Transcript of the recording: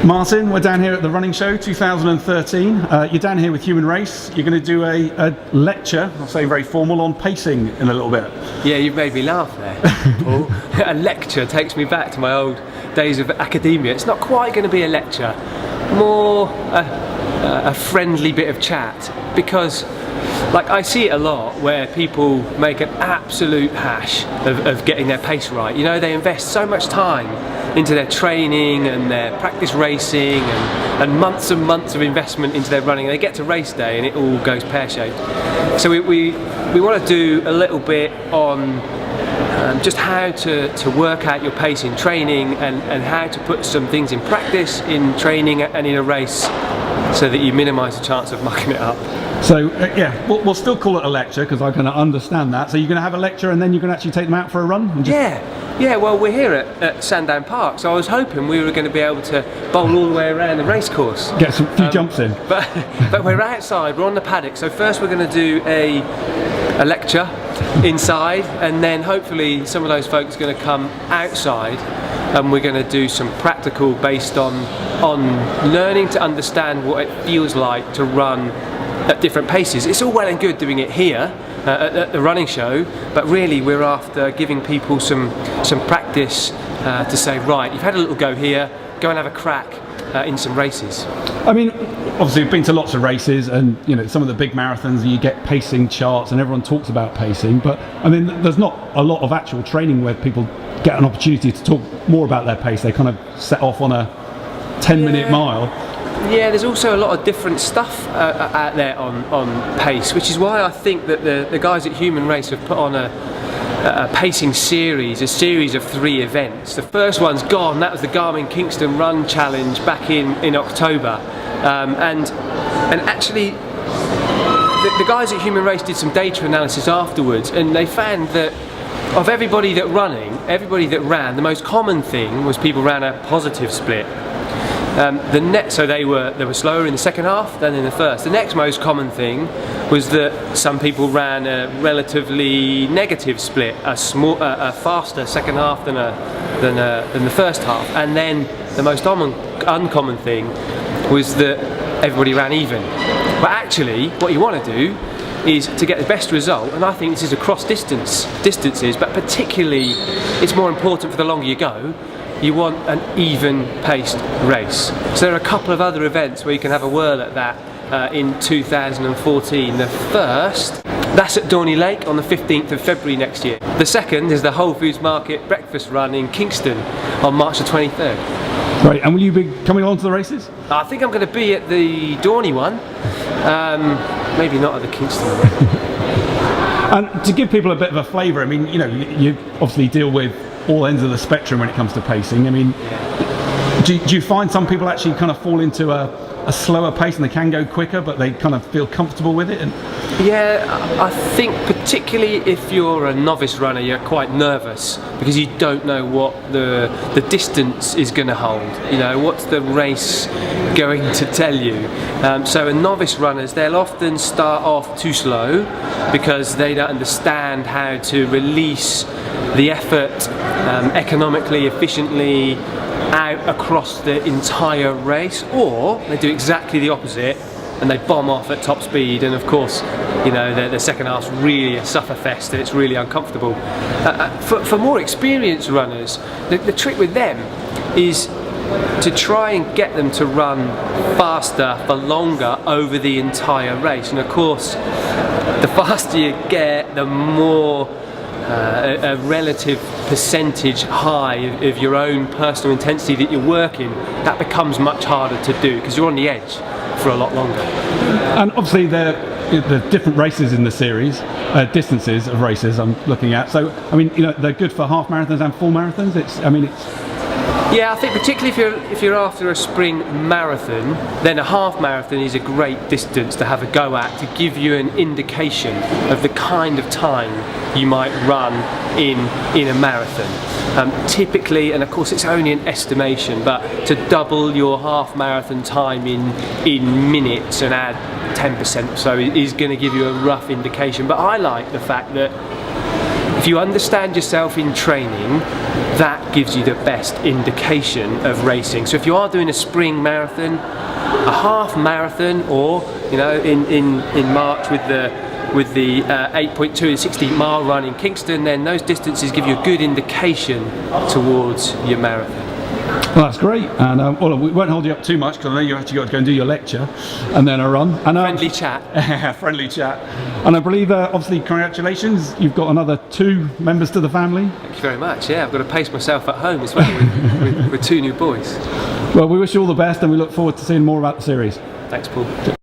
Martin, we're down here at the Running Show 2013. You're down here with Human Race. You're going to do a lecture, I'll say very formal, on pacing in a little bit. Yeah, you've made me laugh there, Paul. A lecture takes me back to my old days of academia. It's not quite going to be a lecture, more a friendly bit of chat, because like I see it a lot where people make an absolute hash of getting their pace right. You know, they invest so much time into their training and their practice racing and months of investment into their running. They get to race day and it all goes pear-shaped. So we want to do a little bit on just how to work out your pace in training and how to put some things in practice in training and in a race so that you minimise the chance of mucking it up. So yeah, we'll still call it a lecture because I can understand that. So you're going to have a lecture and then you're going to actually take them out for a run? And Yeah, well we're here at Sandown Park, so I was hoping we were going to be able to bowl all the way around the racecourse. Get some few jumps in. But we're outside, we're on the paddock, so first we're going to do a lecture inside, and then hopefully some of those folks are going to come outside and we're going to do some practical based on learning to understand what it feels like to run at different paces. It's all well and good doing it here at the running show, but really we're after giving people some practice to say, right, you've had a little go here, go and have a crack in some races. I mean, obviously you've been to lots of races, and you know, some of the big marathons you get pacing charts and everyone talks about pacing, but I mean there's not a lot of actual training where people get an opportunity to talk more about their pace. They kind of set off on a 10-minute mile. Yeah, there's also a lot of different stuff out there on pace, which is why I think that the guys at Human Race have put on a pacing series, a series of 3 events. The first one's gone, that was the Garmin Kingston Run Challenge back in October. And actually, the guys at Human Race did some data analysis afterwards, and they found that of everybody that ran, the most common thing was people ran a positive split. So they were slower in the second half than in the first. The next most common thing was that some people ran a relatively negative split, a faster second half than the first half. And then the most uncommon thing was that everybody ran even. But actually, what you want to do is to get the best result, and I think this is across distances, but particularly it's more important for the longer you go. You want an even-paced race. So there are a couple of other events where you can have a whirl at that in 2014. The first, that's at Dorney Lake on the 15th of February next year. The second is the Whole Foods Market Breakfast Run in Kingston on March the 23rd. Right, and will you be coming along to the races? I think I'm going to be at the Dorney one, maybe not at the Kingston one. And to give people a bit of a flavour, I mean, you know, you obviously deal with all ends of the spectrum when it comes to pacing. I mean, do you find some people actually kind of fall into a slower pace and they can go quicker, but they kind of feel comfortable with it? Yeah, I think particularly if you're a novice runner, you're quite nervous because you don't know what the distance is going to hold. You know, what's the race going to tell you? So novice runners, they'll often start off too slow because they don't understand how to release the effort economically, efficiently out across the entire race, or they do exactly the opposite and they bomb off at top speed, and of course, you know, the second half's really a sufferfest and it's really uncomfortable. For more experienced runners, the trick with them is to try and get them to run faster for longer over the entire race. And of course, the faster you get, the more a relative percentage high of your own personal intensity that you're working, that becomes much harder to do because you're on the edge for a lot longer. And obviously the different races in the series, distances of races I'm looking at. So I mean, you know, they're good for half marathons and full marathons. Yeah, I think particularly if you're after a spring marathon, then a half marathon is a great distance to have a go at to give you an indication of the kind of time you might run in a marathon. Typically, and of course it's only an estimation, but to double your half marathon time in minutes and add 10% or so is going to give you a rough indication. But I like the fact that if you understand yourself in training, that gives you the best indication of racing. So if you are doing a spring marathon, a half marathon, or in March with the 8.2 and 16 mile run in Kingston, then those distances give you a good indication towards your marathon. Well, that's great, and well, we won't hold you up too much because I know you actually got to go and do your lecture and then a run. And, Friendly chat. Friendly chat. And I believe, obviously, congratulations, you've got another 2 members to the family. Thank you very much. Yeah, I've got to pace myself at home as well with 2 new boys. Well, we wish you all the best and we look forward to seeing more about the series. Thanks, Paul.